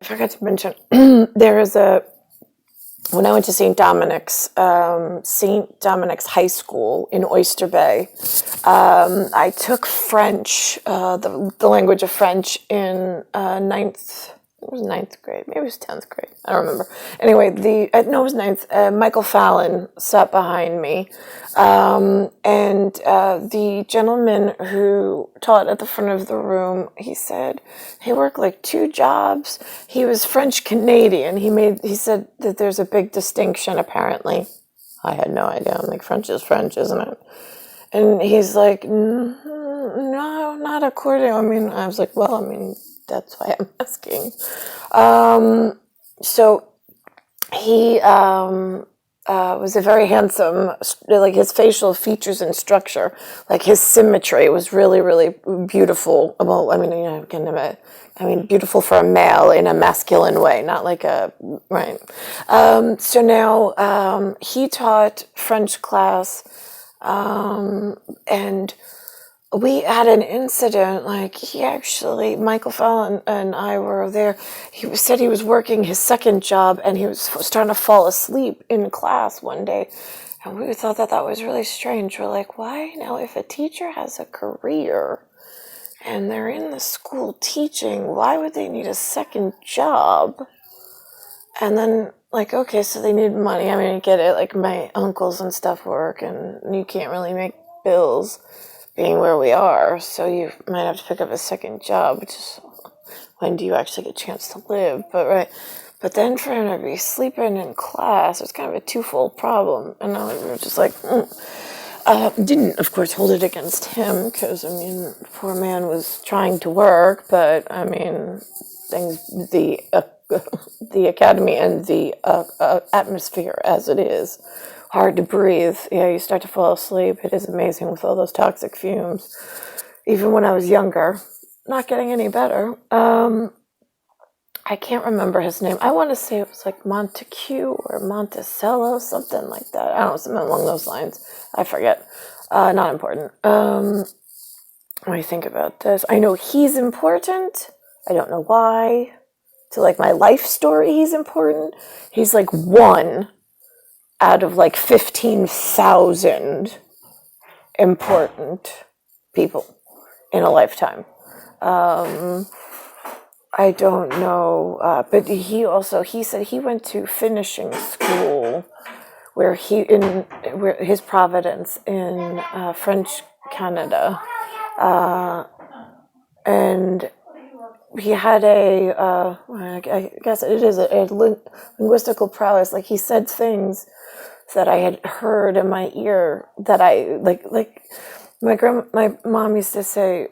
forgot to mention, there is when I went to St. Dominics High School in Oyster Bay, I took French, the language of French in ninth grade, maybe it was 10th grade, I don't remember. Anyway, it was ninth. Michael Fallon sat behind me, and the gentleman who taught at the front of the room, he said he worked like 2 jobs. He was French Canadian. He said that there's a big distinction apparently. I had no idea. I'm like, French is French, isn't it? And he's like, no, not according. I mean, I was like, well, I mean, that's why I'm asking. So he was a very handsome, like his facial features and structure, like his symmetry was really, really beautiful. Well, I mean, beautiful for a male in a masculine way, not like right. So now he taught French class, and we had an incident, like Michael Fallon and I were there. He said he was working his second job and he was starting to fall asleep in class one day. And we thought that was really strange. We're like, why? Now, if a teacher has a career and they're in the school teaching, why would they need a second job? And then, like, okay, so they need money. I mean, I get it. Like, my uncles and stuff work and you can't really make bills being where we are, so you might have to pick up a second job, which is, when do you actually get a chance to live? But then for him to be sleeping in class, it's kind of a twofold problem, and we were just like, didn't, of course, hold it against him, because, I mean, the poor man was trying to work, but, I mean, the academy and the atmosphere as it is, hard to breathe. Yeah, you start to fall asleep. It is amazing with all those toxic fumes. Even when I was younger, not getting any better. I can't remember his name. I want to say it was like Montague or Monticello, something like that. I don't know, something along those lines. I forget. Not important. When I think about this, I know he's important. I don't know why. To like my life story, he's important. He's like one out of like 15,000 important people in a lifetime. I don't know, but he said he went to finishing school where his Providence in French Canada, and he had I guess it is a linguistical prowess. Like, he said things that I had heard in my ear that I like my mom used to say,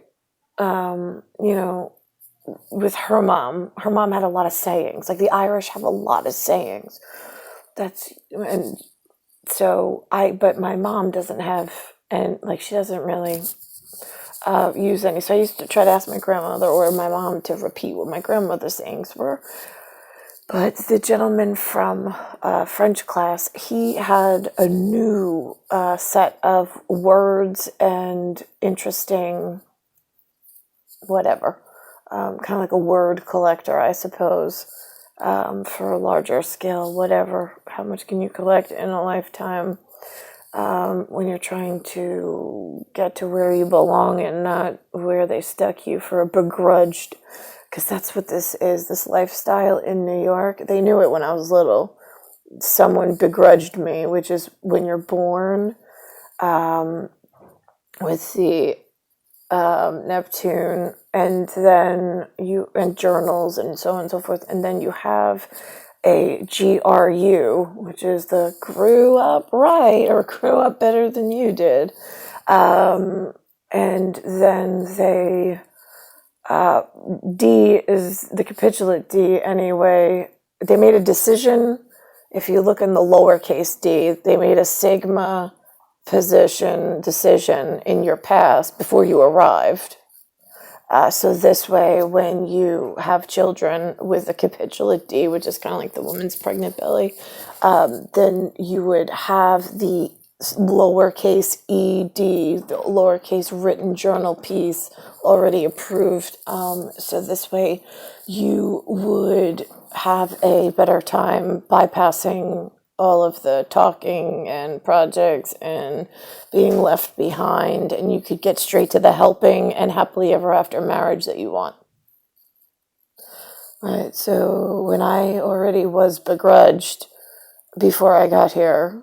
with her mom had a lot of sayings. Like, the Irish have a lot of sayings. But my mom doesn't have, and like, she doesn't really use any. So I used to try to ask my grandmother or my mom to repeat what my grandmother's sayings were. But the gentleman from French class, he had a new set of words and interesting whatever, kind of like a word collector, I suppose, for a larger scale, whatever. How much can you collect in a lifetime when you're trying to get to where you belong and not where they stuck you for a begrudged, because that's what this is, this lifestyle in New York. They knew it when I was little. Someone begrudged me, which is when you're born with the Neptune, and then and journals and so on and so forth, and then you have a GRU, which is the grew up right, or grew up better than you did, and then they D is the capitulate D anyway. They made a decision. If you look in the lowercase d, they made a sigma decision in your past before you arrived. So this way, when you have children with a capitulate D, which is kind of like the woman's pregnant belly, then you would have the lowercase ed, the lowercase written journal piece already approved. So this way you would have a better time bypassing all of the talking and projects and being left behind, and you could get straight to the helping and happily ever after marriage that you want. Right, so when I already was begrudged before I got here,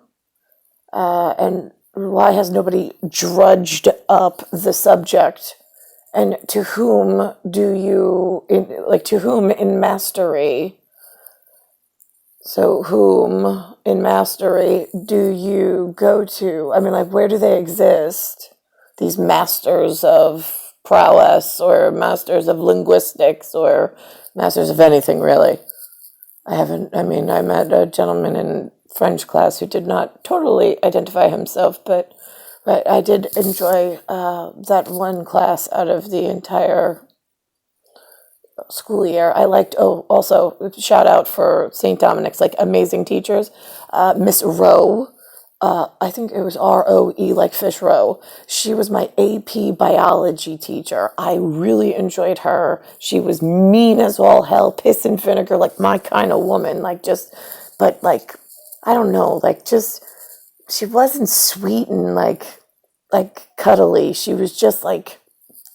and why has nobody drudged up the subject? And to whom do you, to whom in mastery? So whom in mastery do you go to? I mean, like, where do they exist? These masters of prowess or masters of linguistics or masters of anything, really. I met a gentleman in French class who did not totally identify himself, but I did enjoy that one class out of the entire school year. I liked, also, shout out for St. Dominics, like, amazing teachers. Miss Rowe, I think it was ROE, like Fish Rowe. She was my AP biology teacher. I really enjoyed her. She was mean as all hell, piss and vinegar, like my kind of woman, but I don't know, she wasn't sweet and like cuddly. She was just like,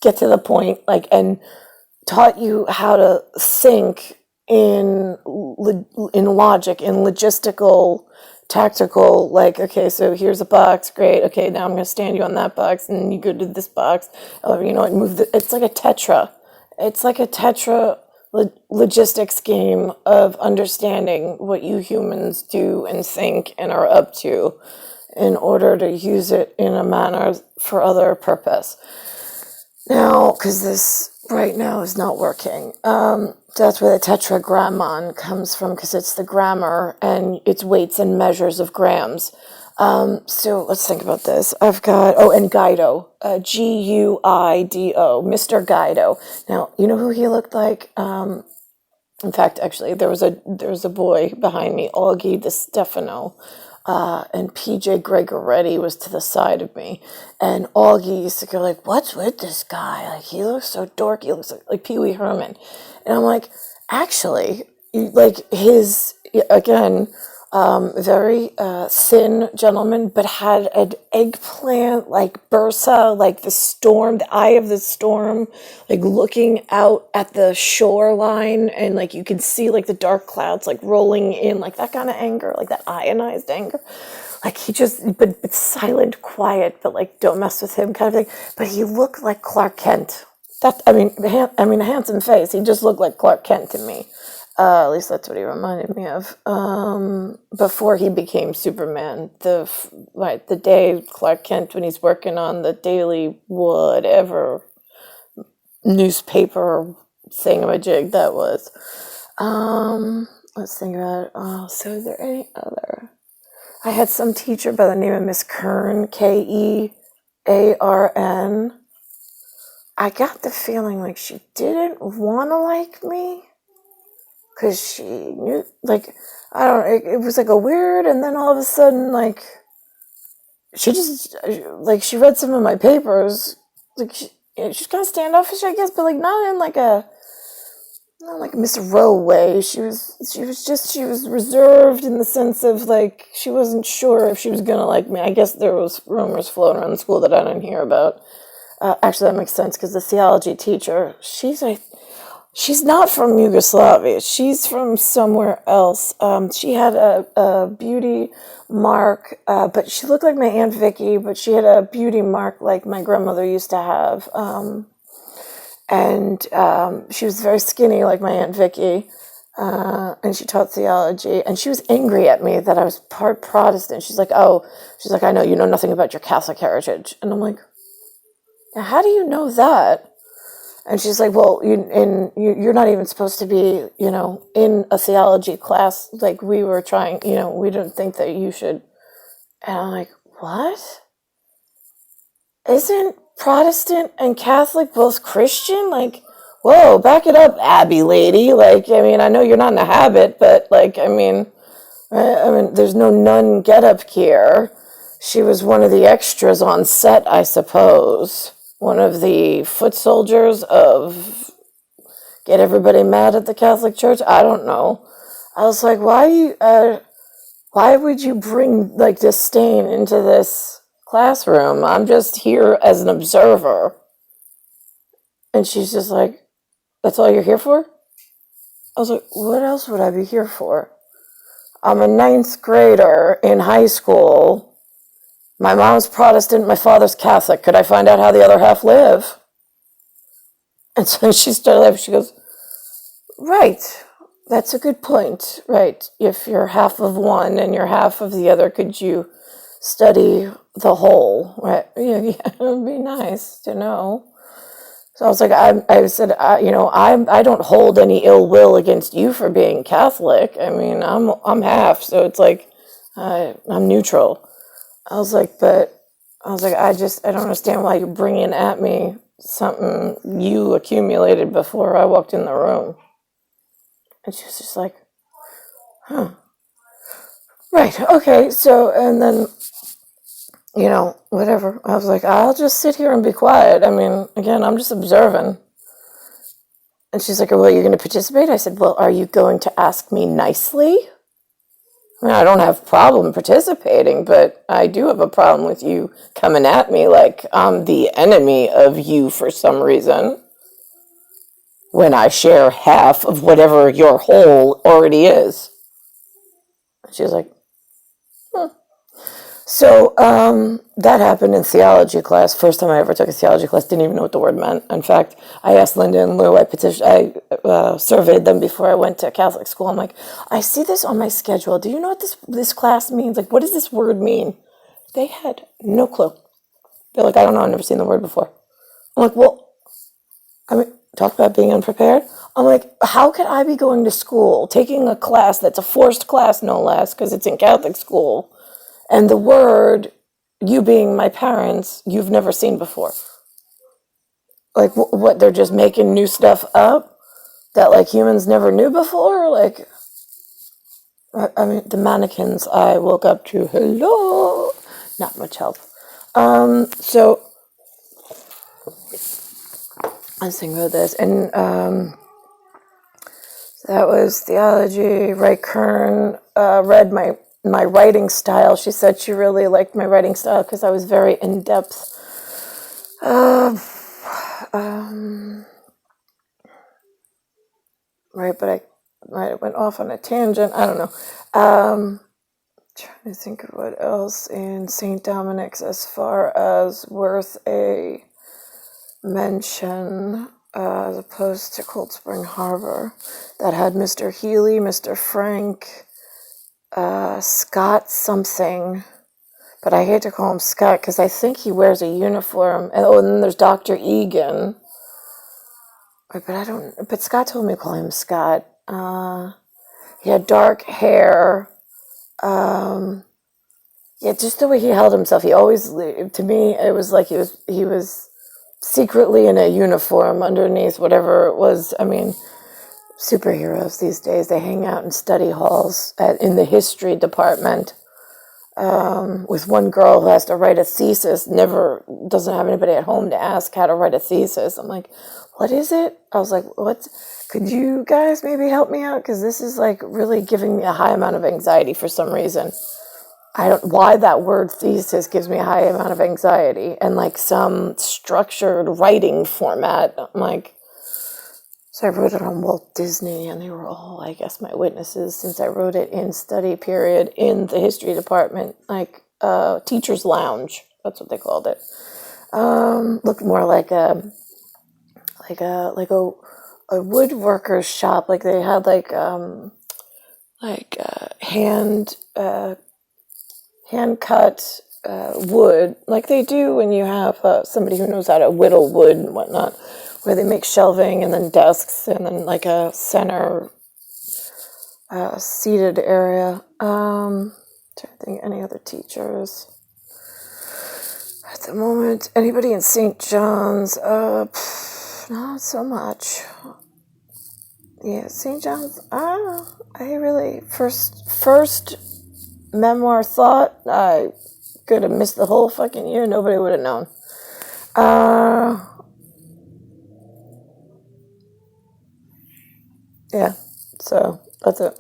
get to the point, and taught you how to think in logic, in logistical, tactical, okay, so here's a box, great, okay, now I'm going to stand you on that box, and you go to this box, it's like a tetra. It's like a tetra logistics game of understanding what you humans do and think and are up to in order to use it in a manner for other purpose. Now, because this right now is not working, that's where the tetragrammaton comes from, because it's the grammar and it's weights and measures of grams. So let's think about this. I've got, and Guido, Guido, Mr. Guido. Now, you know who he looked like? In fact, actually, there was a boy behind me, Augie Di Stefano, and PJ Gregoretti was to the side of me, and Augie used to go like, "What's with this guy? Like, he looks so dorky. He looks like Pee Wee Herman." And I'm like, actually, his, again, very thin gentleman, but had an eggplant, like bursa, like the storm, the eye of the storm, like looking out at the shoreline, and like you can see like the dark clouds like rolling in, like that kind of anger, like that ionized anger. Like he just, but silent, quiet, but like don't mess with him kind of thing. But he looked like Clark Kent. A handsome face. He just looked like Clark Kent to me. At least that's what he reminded me of. Before he became Superman, the day Clark Kent, when he's working on the daily whatever newspaper thingamajig that was. Let's think about it. So is there any other? I had some teacher by the name of Miss Kern, Kearn. I got the feeling like she didn't want to like me, because she knew, I don't know, it was like a weird, and then all of a sudden, she just, she read some of my papers, she's kind of standoffish, I guess, but not in not like Miss Rowe way. She was reserved in the sense of she wasn't sure if she was gonna like me. I guess there was rumors floating around the school that I didn't hear about. Actually, that makes sense, because the theology teacher, she's not from Yugoslavia. She's from somewhere else. She had a beauty mark, but she looked like my Aunt Vicky, but she had a beauty mark like my grandmother used to have. And she was very skinny like my Aunt Vicky, and she taught theology, and she was angry at me that I was part Protestant. She's like, I know you know nothing about your Catholic heritage. And I'm like, how do you know that? And she's like, well, you're not even supposed to be, in a theology class. We were trying, we didn't think that you should. And I'm like, what? Isn't Protestant and Catholic both Christian? Whoa, back it up, Abby lady. I know you're not in a habit, but there's no nun get up here. She was one of the extras on set, I suppose. One of the foot soldiers of get everybody mad at the Catholic Church. I don't know. I was like, why would you bring like disdain into this classroom? I'm just here as an observer. And she's just like, that's all you're here for? I was like, what else would I be here for? I'm a 9th grader in high school. My mom's Protestant, my father's Catholic. Could I find out how the other half live? And so she started laughing. She goes, right, that's a good point. Right, if you're half of one and you're half of the other, could you study the whole? Right, yeah, it would be nice to know. So I was like, I said, I don't hold any ill will against you for being Catholic. I mean, I'm half, so it's like, I'm neutral. I was like, I don't understand why you're bringing at me something you accumulated before I walked in the room. And she was just like, huh. Right, okay, so, and then, whatever. I was like, I'll just sit here and be quiet. I mean, again, I'm just observing. And she's like, well, you're going to participate? I said, well, are you going to ask me nicely? I mean, I don't have a problem participating, but I do have a problem with you coming at me like I'm the enemy of you for some reason when I share half of whatever your whole already is. She was like, huh. So that happened in theology class. First time I ever took a theology class, didn't even know what the word meant. In fact, I asked Linda and Lou, I surveyed them before I went to Catholic school. I'm like, I see this on my schedule. Do you know what this class means? Like, what does this word mean? They had no clue. They're like, I don't know, I've never seen the word before. I'm like, well, I mean, talk about being unprepared. I'm like, how could I be going to school, taking a class that's a forced class, no less, because it's in Catholic school, and the word, you being my parents, you've never seen before? Like, what, they're just making new stuff up that, like, humans never knew before? Like, I mean, the mannequins I woke up to, hello, not much help. So, I was thinking about this, and that was theology. Ray Kern read my writing style. She said she really liked my writing style because I was very in-depth. Right, but I might have went off on a tangent. I don't know. Trying to think of what else in St. Dominics as far as worth a mention as opposed to Cold Spring Harbor. That had Mr. Healy, Mr. Frank, Scott something, but I hate to call him Scott because I think he wears a uniform. And then there's Dr. Egan. But Scott told me to call him Scott. He had dark hair. Yeah, just the way he held himself. He always, to me, it was like he was secretly in a uniform underneath whatever it was. I mean, superheroes these days, they hang out in study halls in the history department with one girl who has to write a thesis, doesn't have anybody at home to ask how to write a thesis. I'm like, what is it? I was like, could you guys maybe help me out? Because this is like really giving me a high amount of anxiety for some reason. Why that word thesis gives me a high amount of anxiety, and like some structured writing format. I'm like, so I wrote it on Walt Disney, and they were all, I guess, my witnesses since I wrote it in study period in the history department, like teacher's lounge. That's what they called it. Looked more like a woodworker's shop. Like they had hand cut wood, like they do when you have somebody who knows how to whittle wood and whatnot, where they make shelving and then desks and then like a center seated area. Trying to think any other teachers at the moment. Anybody in St. John's? Not so much. Yeah, St. John's. I really first memoir thought. I could have missed the whole fucking year. Nobody would have known. Yeah, so that's it.